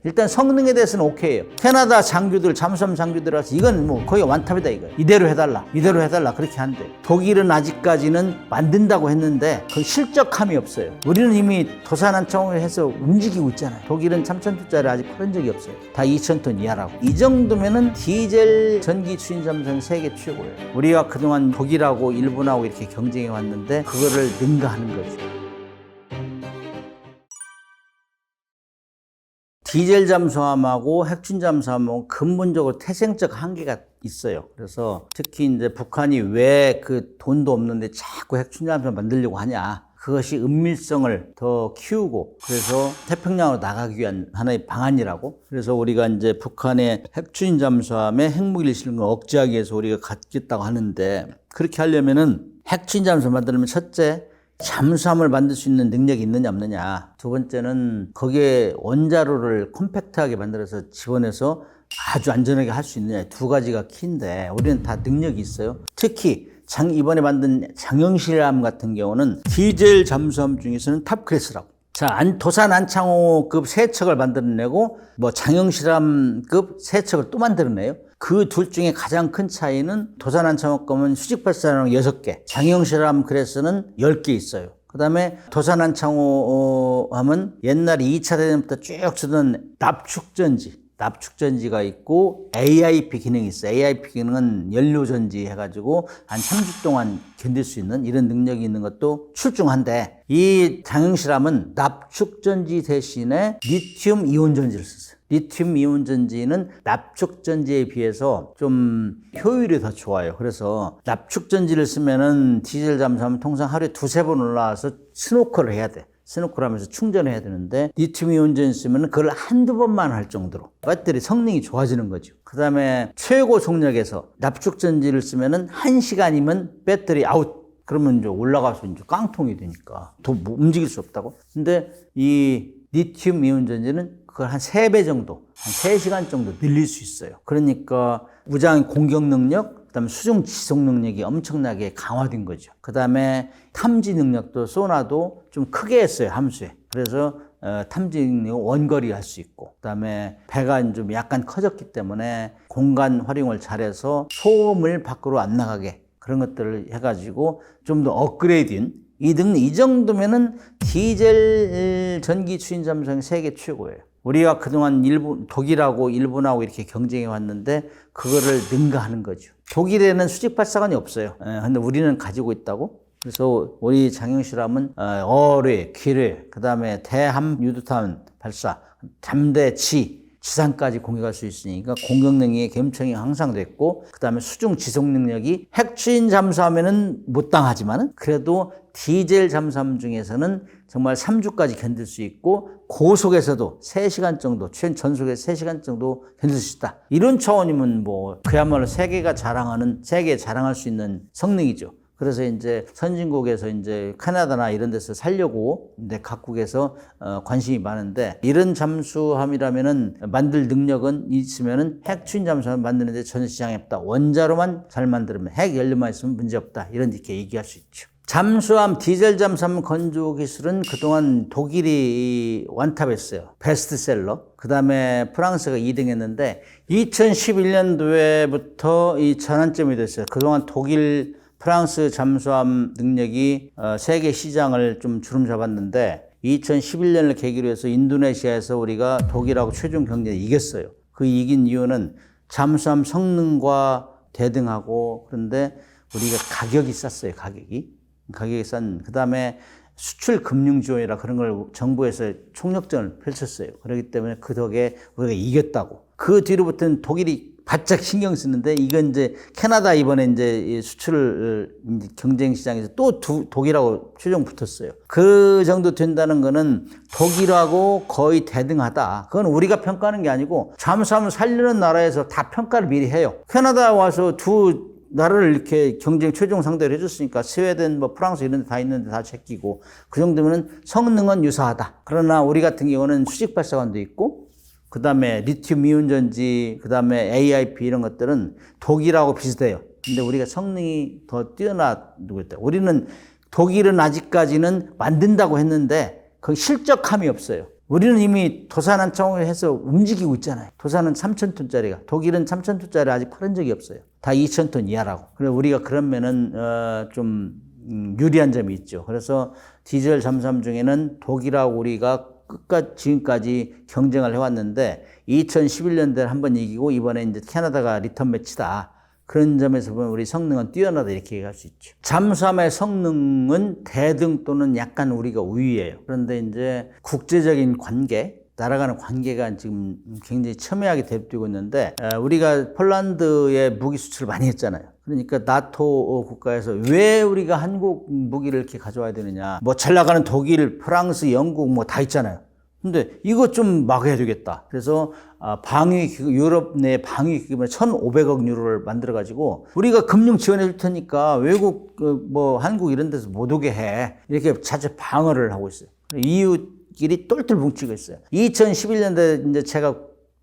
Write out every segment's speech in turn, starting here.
일단 성능에 대해서는 오케이예요. 캐나다 장교들, 잠수함 장교들라서 이건 뭐 거의 완탑이다 이거예요. 이대로 해달라 그렇게 한대. 독일은 아직까지는 만든다고 했는데 그 실적함이 없어요. 우리는 이미 도산한창을 해서 움직이고 있잖아요. 독일은 3,000톤짜리 아직 팔은 적이 없어요. 다 2,000톤 이하라고. 이 정도면은 디젤 전기 추진 잠수함 세계 최고예요. 우리가 그동안 독일하고 일본하고 이렇게 경쟁해 왔는데 그거를 능가하는 거죠. 디젤 잠수함하고 핵추진 잠수함은 근본적으로 태생적 한계가 있어요. 그래서 특히 이제 북한이 왜 그 돈도 없는데 자꾸 핵추진 잠수함 만들려고 하냐. 그것이 은밀성을 더 키우고 그래서 태평양으로 나가기 위한 하나의 방안이라고. 그래서 우리가 이제 북한의 핵추진 잠수함에 핵무기를 실는 걸 억제하기 위해서 우리가 갖겠다고 하는데 그렇게 하려면은 핵추진 잠수함 만들면 첫째 잠수함을 만들 수 있는 능력이 있느냐 없느냐. 두 번째는 거기에 원자로를 컴팩트하게 만들어서 집어내서 아주 안전하게 할 수 있느냐. 두 가지가 키인데 우리는 다 능력이 있어요. 특히 이번에 만든 장영실함 같은 경우는 디젤 잠수함 중에서는 탑 클래스라고. 자, 도산 안창호급 세척을 만들어내고 장영실함급 세척을 또 만들어내요. 그 둘 중에 가장 큰 차이는 도산 안창호급은 수직 발사랑 6개, 장영실함 클래스는 10개 있어요. 그 다음에 도산 안창호함은 옛날에 2차 대전부터 쭉 쓰던 납축전지가 있고 AIP 기능이 있어요. AIP 기능은 연료전지 해가지고 한 3주 동안 견딜 수 있는 이런 능력이 있는 것도 출중한데 이 장영실함은 납축전지 대신에 리튬 이온전지를 썼어요. 리튬 이온전지는 납축전지에 비해서 좀 효율이 더 좋아요. 그래서 납축전지를 쓰면은 디젤 잠수함은 통상 하루에 2-3번 올라와서 스노클을 해야 돼. 스노클 하면서 충전해야 되는데 리튬 이온전지 쓰면 그걸 한두 번만 할 정도로 배터리 성능이 좋아지는 거죠. 그 다음에 최고 속력에서 납축전지를 쓰면 1시간이면 배터리 아웃. 그러면 이제 올라가서 이제 깡통이 되니까 더 움직일 수 없다고. 근데 이 리튬 이온전지는 그걸 한 3배 정도, 한 3시간 정도 늘릴 수 있어요. 그러니까 무장 공격 능력, 그 다음에 수중 지속 능력이 엄청나게 강화된 거죠. 그 다음에 탐지 능력도 소나도 좀 크게 했어요, 함수에. 그래서 탐지 능력 원거리 할 수 있고, 그 다음에 배가 좀 약간 커졌기 때문에 공간 활용을 잘해서 소음을 밖으로 안 나가게 그런 것들을 해가지고 좀 더 업그레이드인 이 정도면은 디젤 전기 추진 잠수함 세계 최고예요. 우리가 그동안 독일하고 일본하고 이렇게 경쟁해 왔는데 그거를 능가하는 거죠. 독일에는 수직 발사관이 없어요. 근데 우리는 가지고 있다고. 그래서 우리 장영실함은 어뢰, 기뢰, 그 다음에 대함 유도탄 발사, 잠대, 지상까지 공격할 수 있으니까 공격 능력의 gem청이 항상 됐고, 그 다음에 수중 지속 능력이 핵추진 잠수함에는 못 당하지만은 그래도 디젤 잠수함 중에서는 정말 3주까지 견딜 수 있고 고속에서도 3시간 정도, 전속에서 3시간 정도 견딜 수 있다. 이런 차원이면 그야말로 세계에 자랑할 수 있는 성능이죠. 그래서 이제 선진국에서 이제 캐나다나 이런 데서 살려고 이제 각국에서 관심이 많은데 이런 잠수함이라면은 만들 능력은 있으면은 핵추진 잠수함 만드는데 전혀 지장이 없다. 원자로만 잘 만들면 핵 연료만 있으면 문제 없다. 이렇게 얘기할 수 있죠. 잠수함, 디젤 잠수함 건조 기술은 그동안 독일이 완탑했어요. 베스트셀러. 그 다음에 프랑스가 2등 했는데 2011년도에부터 이 전환점이 됐어요. 그동안 프랑스 잠수함 능력이 세계 시장을 좀 주름 잡았는데 2011년을 계기로 해서 인도네시아에서 우리가 독일하고 최종 경쟁에 이겼어요. 그 이긴 이유는 잠수함 성능과 대등하고 그런데 우리가 가격이 쌌어요. 가격이 싼. 그 다음에 수출 금융 지원이라 그런 걸 정부에서 총력전을 펼쳤어요. 그렇기 때문에 그 덕에 우리가 이겼다고. 그 뒤로부터는 독일이 바짝 신경 쓰는데 이건 이제 캐나다 이번에 이제 수출 경쟁 시장에서 또 독일하고 최종 붙었어요. 그 정도 된다는 거는 독일하고 거의 대등하다. 그건 우리가 평가하는 게 아니고 잠수함을 살리는 나라에서 다 평가를 미리 해요. 캐나다 와서 두 나라를 이렇게 경쟁 최종 상대로 해줬으니까 스웨덴, 프랑스 이런 데 다 있는데 다 제끼고 그 정도면 성능은 유사하다. 그러나 우리 같은 경우는 수직 발사관도 있고 그 다음에 리튬 이온전지, 그 다음에 AIP 이런 것들은 독일하고 비슷해요. 근데 우리가 성능이 더 뛰어나고 있다. 우리는 독일은 아직까지는 만든다고 했는데 그 실적함이 없어요. 우리는 이미 도산한창을 해서 움직이고 있잖아요. 도산은 3,000톤짜리가. 독일은 3,000톤짜리 아직 팔은 적이 없어요. 다 2,000톤 이하라고. 그래서 우리가 그러면은, 좀, 유리한 점이 있죠. 그래서 디젤 잠수함 중에는 독일하고 우리가 끝까지 지금까지 경쟁을 해왔는데 2011년도에 한번 이기고 이번에 이제 캐나다가 리턴 매치다. 그런 점에서 보면 우리 성능은 뛰어나다 이렇게 얘기할 수 있죠. 잠수함의 성능은 대등 또는 약간 우리가 우위예요. 그런데 이제 국제적인 관계, 날아가는 관계가 지금 굉장히 첨예하게 대립되고 있는데 우리가 폴란드에 무기 수출을 많이 했잖아요. 그러니까 나토 국가에서 왜 우리가 한국 무기를 이렇게 가져와야 되느냐. 뭐 잘 나가는 독일, 프랑스, 영국 뭐 다 있잖아요. 근데 이것 좀 막아야 되겠다. 그래서 방위기금, 유럽 내 방위기금에 1,500억 유로를 만들어가지고 우리가 금융 지원해 줄 테니까 외국 뭐 한국 이런 데서 못 오게 해. 이렇게 자체 방어를 하고 있어요. EU끼리 똘똘 뭉치고 있어요. 2011년도에 이제 제가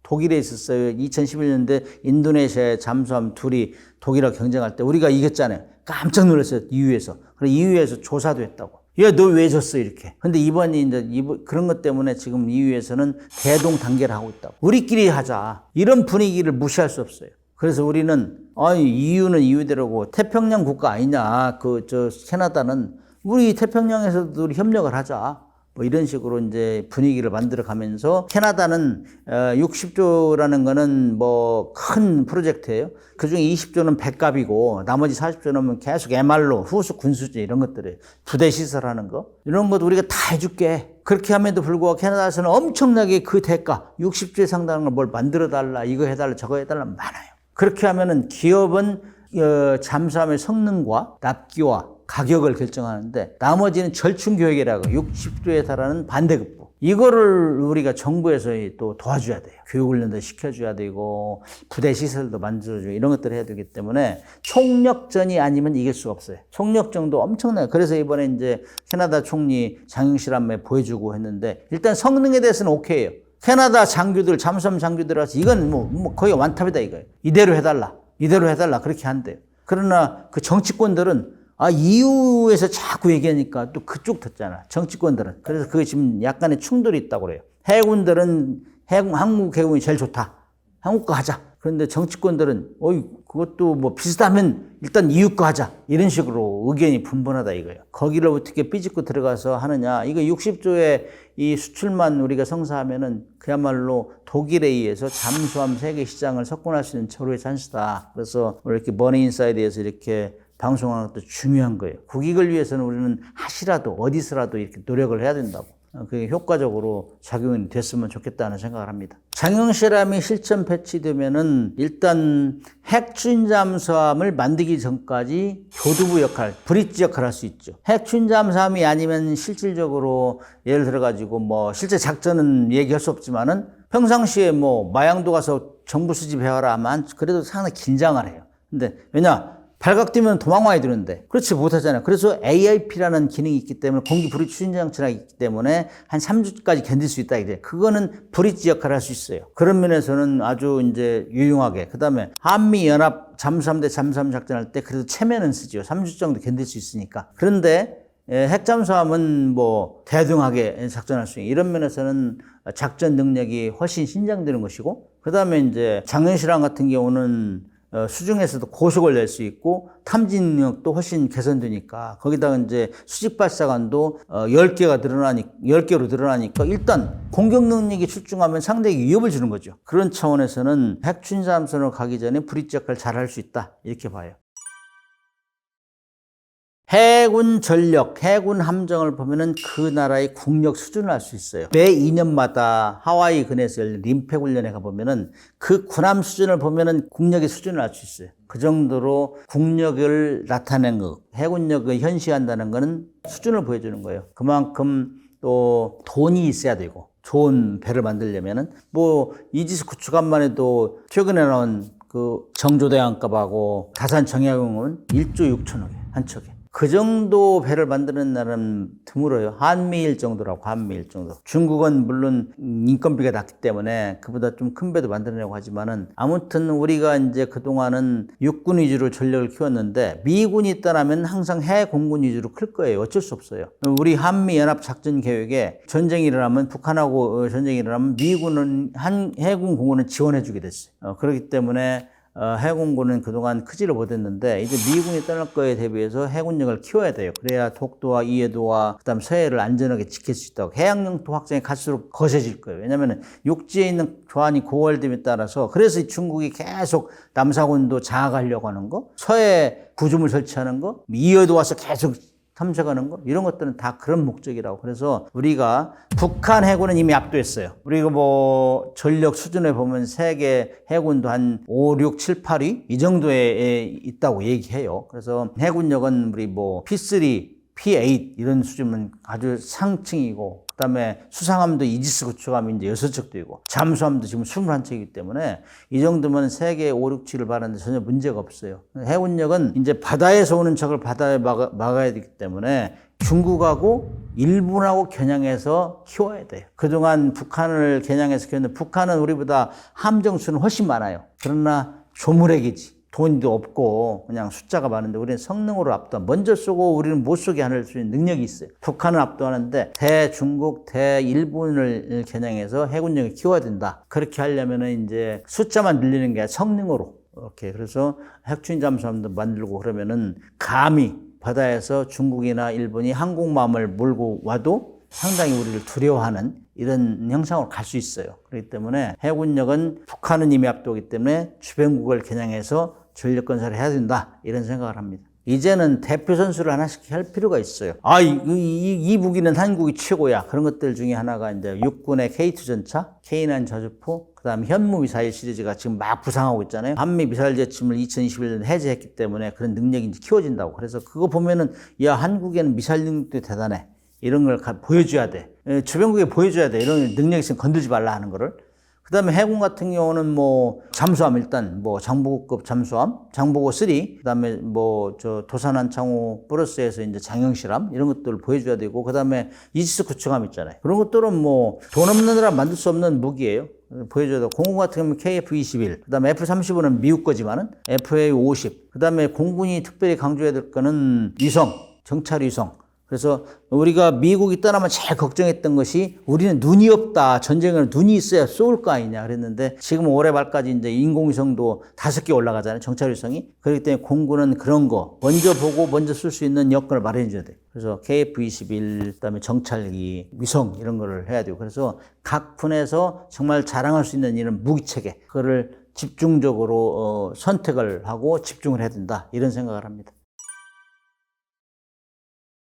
독일에 있었어요. 2011년도에 인도네시아의 잠수함 둘이 독일하고 경쟁할 때 우리가 이겼잖아요. 깜짝 놀랐어요. EU에서. 그래서 EU에서 조사도 했다고. 야, 너 왜 졌어? 이렇게. 근데 이번이 이제 그런 것 때문에 지금 EU에서는 대동단계를 하고 있다고. 우리끼리 하자. 이런 분위기를 무시할 수 없어요. 그래서 우리는, EU는 EU대로고 태평양 국가 아니냐. 캐나다는 우리 태평양에서도 우리 협력을 하자. 뭐 이런 식으로 이제 분위기를 만들어 가면서 캐나다는 60조라는 거는 뭐 큰 프로젝트예요. 그중에 20조는 백갑이고 나머지 40조는 계속 MR로 후속 군수제 이런 것들이에요. 부대 시설하는 거. 이런 것도 우리가 다 해줄게. 그렇게 함에도 불구하고 캐나다에서는 엄청나게 그 대가 60조에 상당한 걸 뭘 만들어 달라, 이거 해달라, 저거 해달라 많아요. 그렇게 하면은 기업은 잠수함의 성능과 납기와 가격을 결정하는데 나머지는 절충교육이라고 60조에 달하는 반대급부. 이거를 우리가 정부에서 또 도와줘야 돼요. 교육훈련도 시켜줘야 되고 부대 시설도 만들어주고 이런 것들을 해야 되기 때문에 총력전이 아니면 이길 수가 없어요. 총력전도 엄청나요. 그래서 이번에 이제 캐나다 총리 장영실함에 보여주고 했는데 일단 성능에 대해서는 오케이예요. 캐나다 장교들, 잠수함 장교들한테 이건 뭐 거의 완탑이다 이거예요. 이대로 해달라. 그렇게 한대요. 그러나 그 정치권들은 EU에서 자꾸 얘기하니까 또 그쪽 듣잖아. 정치권들은. 그래서 그게 지금 약간의 충돌이 있다고 그래요. 해군들은 한국 해군이 제일 좋다. 한국 거 하자. 그런데 정치권들은 그것도 뭐 비슷하면 일단 EU 거 하자. 이런 식으로 의견이 분분하다 이거예요. 거기를 어떻게 삐집고 들어가서 하느냐. 이거 60조의 이 수출만 우리가 성사하면은 그야말로 독일에 의해서 잠수함 세계 시장을 석권할 수 있는 절호의 찬스다. 그래서 이렇게 머니인사이드에서 이렇게 방송하는 것도 중요한 거예요. 국익을 위해서는 우리는 하시라도 어디서라도 이렇게 노력을 해야 된다고. 그게 효과적으로 작용이 됐으면 좋겠다는 생각을 합니다. 장영실함이 실전 배치되면은 일단 핵추진 잠수함을 만들기 전까지 교두부 역할, 브릿지 역할을 할 수 있죠. 핵추진 잠수함이 아니면 실질적으로 예를 들어가지고 뭐 실제 작전은 얘기할 수 없지만은 평상시에 뭐 마양도 가서 정부 수집해와라 하면 그래도 상당히 긴장을 해요. 근데 왜냐? 발각되면 도망와야 되는데 그렇지 못하잖아요. 그래서 AIP라는 기능이 있기 때문에 공기 브릿지 추진 장치가 있기 때문에 한 3주까지 견딜 수 있다 이제. 그거는 브릿지 역할을 할 수 있어요. 그런 면에서는 아주 이제 유용하게. 그다음에 한미 연합 잠수함 대 잠수함 작전할 때 그래도 체면은 쓰죠. 3주 정도 견딜 수 있으니까. 그런데 핵잠수함은 뭐 대등하게 작전할 수 있는 이런 면에서는 작전 능력이 훨씬 신장되는 것이고, 그다음에 이제 장영실함 같은 경우는 수중에서도 고속을 낼 수 있고 탐지 능력도 훨씬 개선되니까, 거기다가 이제 수직 발사관도 10개로 늘어나니까 일단 공격 능력이 출중하면 상대에게 위협을 주는 거죠. 그런 차원에서는 핵추진 잠수함으로 가기 전에 브릿지 역할을 잘 할 수 있다 이렇게 봐요. 해군 전력, 해군 함정을 보면은 그 나라의 국력 수준을 알 수 있어요. 매 2년마다 하와이 근해에서 열린 림팩 훈련에 가보면은 그 군함 수준을 보면은 국력의 수준을 알 수 있어요. 그 정도로 국력을 나타내는 거, 해군력을 현시한다는 거는 수준을 보여주는 거예요. 그만큼 또 돈이 있어야 되고, 좋은 배를 만들려면은 뭐 이지스 구축함만 해도 최근에 나온 그 정조대왕급하고 다산 정약용은 1조 6천억에 한 척에. 그 정도 배를 만드는 나라는 드물어요. 한미일 정도라고, 한미일 정도. 중국은 물론 인건비가 낮기 때문에 그보다 좀 큰 배도 만들어내고 하지만은 아무튼 우리가 이제 그동안은 육군 위주로 전력을 키웠는데 미군이 떠나면 항상 해공군 위주로 클 거예요. 어쩔 수 없어요. 우리 한미연합작전 계획에 전쟁이 일어나면 북한하고 전쟁이 일어나면 미군은 해군 공군은 지원해 주게 됐어요. 그렇기 때문에 해군군은 그동안 크지를 못했는데 이제 미군이 떠날 거에 대비해서 해군력을 키워야 돼요. 그래야 독도와 이해도와 그다음 서해를 안전하게 지킬 수 있다고. 해양 영토 확장이 갈수록 거세질 거예요. 왜냐하면 육지에 있는 조안이 고갈됨에 따라서 그래서 중국이 계속 남사군도 장악하려고 하는 거, 서해 구조물 설치하는 거, 이해도 와서 계속 탐색하는 거, 이런 것들은 다 그런 목적이라고. 그래서 우리가 북한 해군은 이미 압도했어요. 우리가 뭐 전력 수준에 보면 세계 해군도 한 5, 6, 7, 8위 이 정도에 있다고 얘기해요. 그래서 해군력은 우리 뭐 P3, P8 이런 수준은 아주 상층이고, 그다음에 수상함도 이지스 구축함이 이제 6척도 있고, 잠수함도 지금 21척이기 때문에 이 정도면 세계 5, 6, 7을 바라는데 전혀 문제가 없어요. 해군력은 이제 바다에서 오는 적을 바다에 막아야 되기 때문에 중국하고 일본하고 겨냥해서 키워야 돼요. 그동안 북한을 겨냥해서 키웠는데 북한은 우리보다 함정수는 훨씬 많아요. 그러나 조물액이지. 돈도 없고 그냥 숫자가 많은데 우리는 성능으로 압도한, 먼저 쏘고 우리는 못 쏘게 할 수 있는 능력이 있어요. 북한은 압도하는데 대중국, 대일본을 겨냥해서 해군력을 키워야 된다. 그렇게 하려면은 이제 숫자만 늘리는 게 아니라 성능으로 이렇게. 그래서 핵추진 잠수함도 만들고 그러면은 감히 바다에서 중국이나 일본이 항공모함을 몰고 와도 상당히 우리를 두려워하는 이런 형상으로 갈 수 있어요. 그렇기 때문에 해군력은 북한은 이미 압도하기 때문에 주변국을 겨냥해서 전력 건설을 해야 된다, 이런 생각을 합니다. 이제는 대표 선수를 하나씩 할 필요가 있어요. 이 무기는 한국이 최고야. 그런 것들 중에 하나가 이제 육군의 K2 전차, K9 저주포, 그다음 현무 미사일 시리즈가 지금 막 부상하고 있잖아요. 한미 미사일 제침을 2021년에 해제했기 때문에 그런 능력이 이제 키워진다고. 그래서 그거 보면은 야, 한국에는 미사일 능력도 대단해. 이런 걸 보여줘야 돼. 주변국에 보여줘야 돼. 이런 능력이 있으면 건들지 말라 하는 거를. 그 다음에 해군 같은 경우는 뭐 잠수함, 일단 뭐 장보고급 잠수함, 장보고 3, 그 다음에 뭐 도산한 창호 플러스에서 이제 장영실함, 이런 것들을 보여줘야 되고, 그 다음에 이지스 구축함 있잖아요. 그런 것들은 뭐 돈 없는 나라 만들 수 없는 무기예요. 보여줘야 되고, 공군 같은 경우는 KF-21, 그 다음에 F-35는 미국 거지만은 FA-50, 그 다음에 공군이 특별히 강조해야 될 거는 위성, 정찰 위성. 그래서 우리가 미국이 떠나면 제일 걱정했던 것이 우리는 눈이 없다. 전쟁은 눈이 있어야 쏠 거 아니냐 그랬는데 지금 올해 말까지 이제 인공위성도 5개 올라가잖아요. 정찰위성이. 그렇기 때문에 공군은 그런 거 먼저 보고 먼저 쓸 수 있는 여건을 마련해 줘야 돼요. 그래서 KF-21, 그다음에 정찰기, 위성 이런 거를 해야 되고, 그래서 각 분에서 정말 자랑할 수 있는 이런 무기체계, 그거를 집중적으로 선택을 하고 집중을 해야 된다. 이런 생각을 합니다.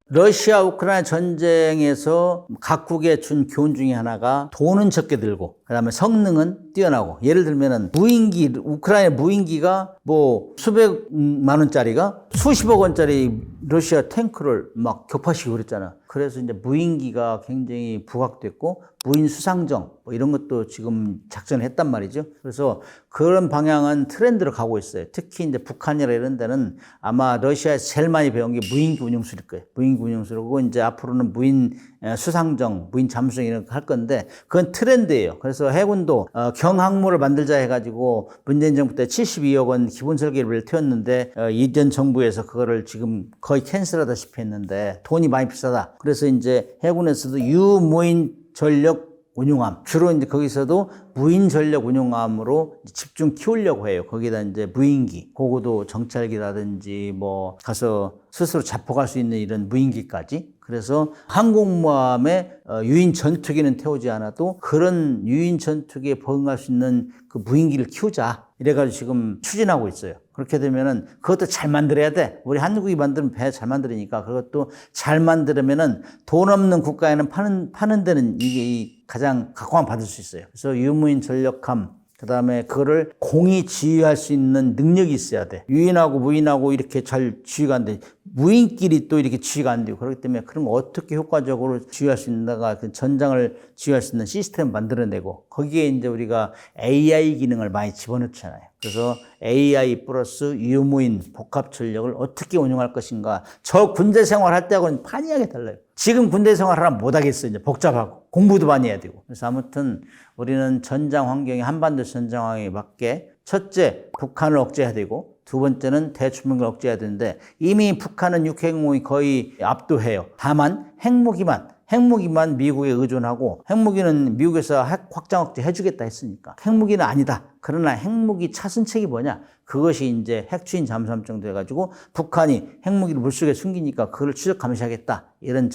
러시아 우크라이나 전쟁에서 각국에 준 교훈 중에 하나가 돈은 적게 들고 그다음에 성능은 뛰어나고, 예를 들면은 무인기, 우크라이나 무인기가 뭐 수백만 원짜리가 수십억 원짜리 러시아 탱크를 막 격파시키고 그랬잖아. 그래서 이제 무인기가 굉장히 부각됐고 무인 수상정 뭐 이런 것도 지금 작전했단 말이죠. 그래서 그런 방향은 트렌드로 가고 있어요. 특히 이제 북한이나 이런 데는 아마 러시아에서 제일 많이 배운 게 무인기 운용술일 거예요. 무인기 운용술이고 이제 앞으로는 무인 수상정, 무인 잠수정 이런 거 할 건데 그건 트렌드예요. 그래서 해군도 경항모를 만들자 해가지고 문재인 정부 때 72억 원 기본 설계를 태웠는데 이전 정부에서 그거를 지금 거의 캔슬하다시피 했는데 돈이 많이 비싸다. 그래서 이제 해군에서도 유무인 전력 운용함, 주로 이제 거기서도 무인 전력 운용함으로 집중 키우려고 해요. 거기다 이제 무인기, 고고도 정찰기라든지 뭐 가서 스스로 자폭할 수 있는 이런 무인기까지. 그래서 항공모함에 유인 전투기는 태우지 않아도 그런 유인 전투기에 버응할 수 있는 그 무인기를 키우자. 이래가지고 지금 추진하고 있어요. 그렇게 되면은 그것도 잘 만들어야 돼. 우리 한국이 만들면 배 잘 만들으니까 그것도 잘 만들면은 돈 없는 국가에는 파는 데는 이게 가장 각광 받을 수 있어요. 그래서 유무인 전력함, 그다음에 그거를 공이 지휘할 수 있는 능력이 있어야 돼. 유인하고 무인하고 이렇게 잘 지휘가 안 돼. 무인끼리 또 이렇게 지휘가 안 되고 그렇기 때문에 그런 거 어떻게 효과적으로 지휘할 수 있는가 그 전장을 지휘할 수 있는 시스템을 만들어내고 거기에 이제 우리가 AI 기능을 많이 집어넣잖아요. 그래서 AI 플러스 유무인 복합 전력을 어떻게 운영할 것인가. 저 군대 생활할 때하고는 판이하게 달라요. 지금 군대 생활하면 못하겠어요. 이제 복잡하고 공부도 많이 해야 되고. 그래서 아무튼 우리는 전장 환경이 한반도 전장 환경에 맞게 첫째 북한을 억제해야 되고 두 번째는 대추명을 억제해야 되는데 이미 북한은 육해공이 거의 압도해요. 다만 핵무기만 미국에 의존하고 핵무기는 미국에서 핵 확장 억제 해주겠다 했으니까 핵무기는 아니다. 그러나 핵무기 차선책이 뭐냐? 그것이 이제 핵추인 잠수함 정도 해가지고 북한이 핵무기를 물속에 숨기니까 그걸 추적 감시하겠다. 이런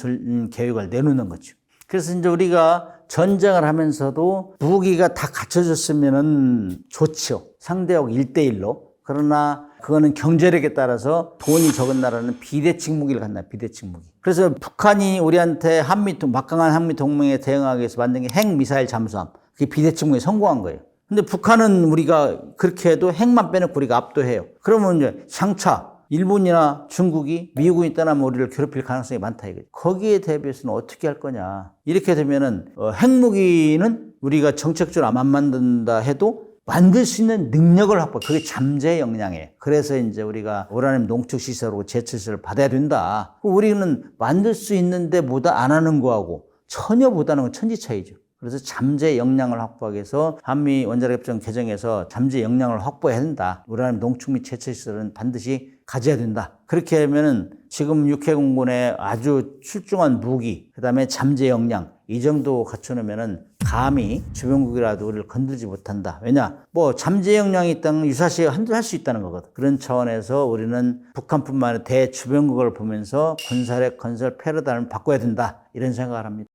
계획을 내놓는 거죠. 그래서 이제 우리가 전쟁을 하면서도 무기가 다 갖춰졌으면은 좋죠. 상대하고 1대1로. 그러나 그거는 경제력에 따라서 돈이 적은 나라는 비대칭 무기를 갖나 비대칭 무기. 그래서 북한이 우리한테 막강한 한미 동맹에 대응하기 위해서 만든 게 핵미사일 잠수함. 그게 비대칭 무기에 성공한 거예요. 근데 북한은 우리가 그렇게 해도 핵만 빼놓고 우리가 압도해요. 그러면 이제 장차 일본이나 중국이 미국이 떠나면 우리를 괴롭힐 가능성이 많다 이거죠. 거기에 대비해서는 어떻게 할 거냐. 이렇게 되면은 핵무기는 우리가 정책적으로 안 만든다 해도 만들 수 있는 능력을 확보. 그게 잠재 역량이에요. 그래서 이제 우리가 우라늄 농축 시설하고 제철시설을 받아야 된다. 우리는 만들 수 있는데 뭐다 안 하는 거하고 전혀 못하는 건 천지 차이죠. 그래서 잠재 역량을 확보하기 위해서 한미 원자력협정 개정에서 잠재 역량을 확보해야 된다. 우라늄 농축 및 제철시설은 반드시 가져야 된다. 그렇게 하면은 지금 육해공군의 아주 출중한 무기, 그 다음에 잠재 역량, 이 정도 갖춰놓으면은 감히 주변국이라도 우리를 건들지 못한다. 왜냐? 잠재 역량이 있다는 유사시 할 수 있다는 거거든. 그런 차원에서 우리는 북한뿐만 아니라 대주변국을 보면서 군사력 건설 패러다임을 바꿔야 된다. 이런 생각을 합니다.